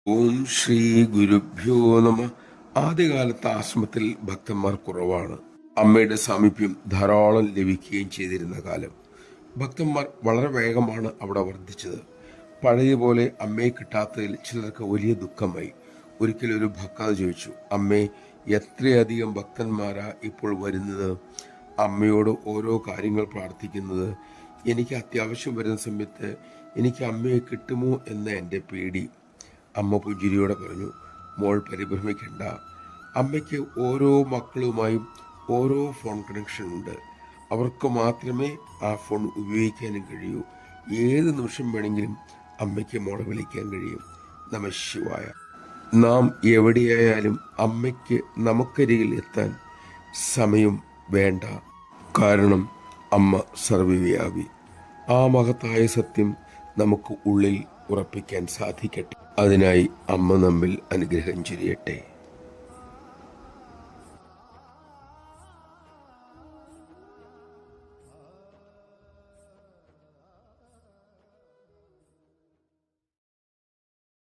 ഓം ശ്രീ ഗുരുഭ്യോ നമ. ആദ്യകാലത്ത് ആശ്രമത്തിൽ ഭക്തന്മാർ കുറവാണ്. അമ്മയുടെ സാമീപ്യം ധാരാളം ലഭിക്കുകയും ചെയ്തിരുന്ന കാലം. ഭക്തന്മാർ വളരെ വേഗമാണ് അവിടെ വർദ്ധിച്ചത്. പഴയപോലെ അമ്മയെ കിട്ടാത്തതിൽ ചിലർക്ക് വലിയ ദുഃഖമായി. ഒരിക്കലൊരു ഭക്ത ചോദിച്ചു, അമ്മേ, എത്രയധികം ഭക്തന്മാരാ ഇപ്പോൾ വരുന്നത്, അമ്മയോട് ഓരോ കാര്യങ്ങൾ പ്രാർത്ഥിക്കുന്നത്. എനിക്ക് അത്യാവശ്യം വരുന്ന സമയത്ത് എനിക്ക് അമ്മയെ കിട്ടുമോ എന്ന എൻ്റെ പേടി. അമ്മ പുഞ്ചിരിയോടെ പറഞ്ഞു, മോൾ പരിഭ്രമിക്കണ്ട. അമ്മയ്ക്ക് ഓരോ മക്കളുമായും ഓരോ ഫോൺ കണക്ഷൻ ഉണ്ട്. അവർക്ക് മാത്രമേ ആ ഫോൺ ഉപയോഗിക്കാനും കഴിയൂ. ഏത് നിമിഷം വേണമെങ്കിലും അമ്മയ്ക്ക് മോളെ വിളിക്കാൻ കഴിയും. നമഃശിവായ. നാം എവിടെയായാലും അമ്മയ്ക്ക് നമുക്കരികിൽ എത്താൻ സമയം വേണ്ട. കാരണം അമ്മ സർവ്വവ്യാപി. ആ മഹത്തായ സത്യം നമുക്ക് ഉള്ളിൽ ഉറപ്പിക്കാൻ സാധിക്കട്ടെ. അതിനായി അമ്മ നമ്മിൽ അനുഗ്രഹം ചൊരിയട്ടെ.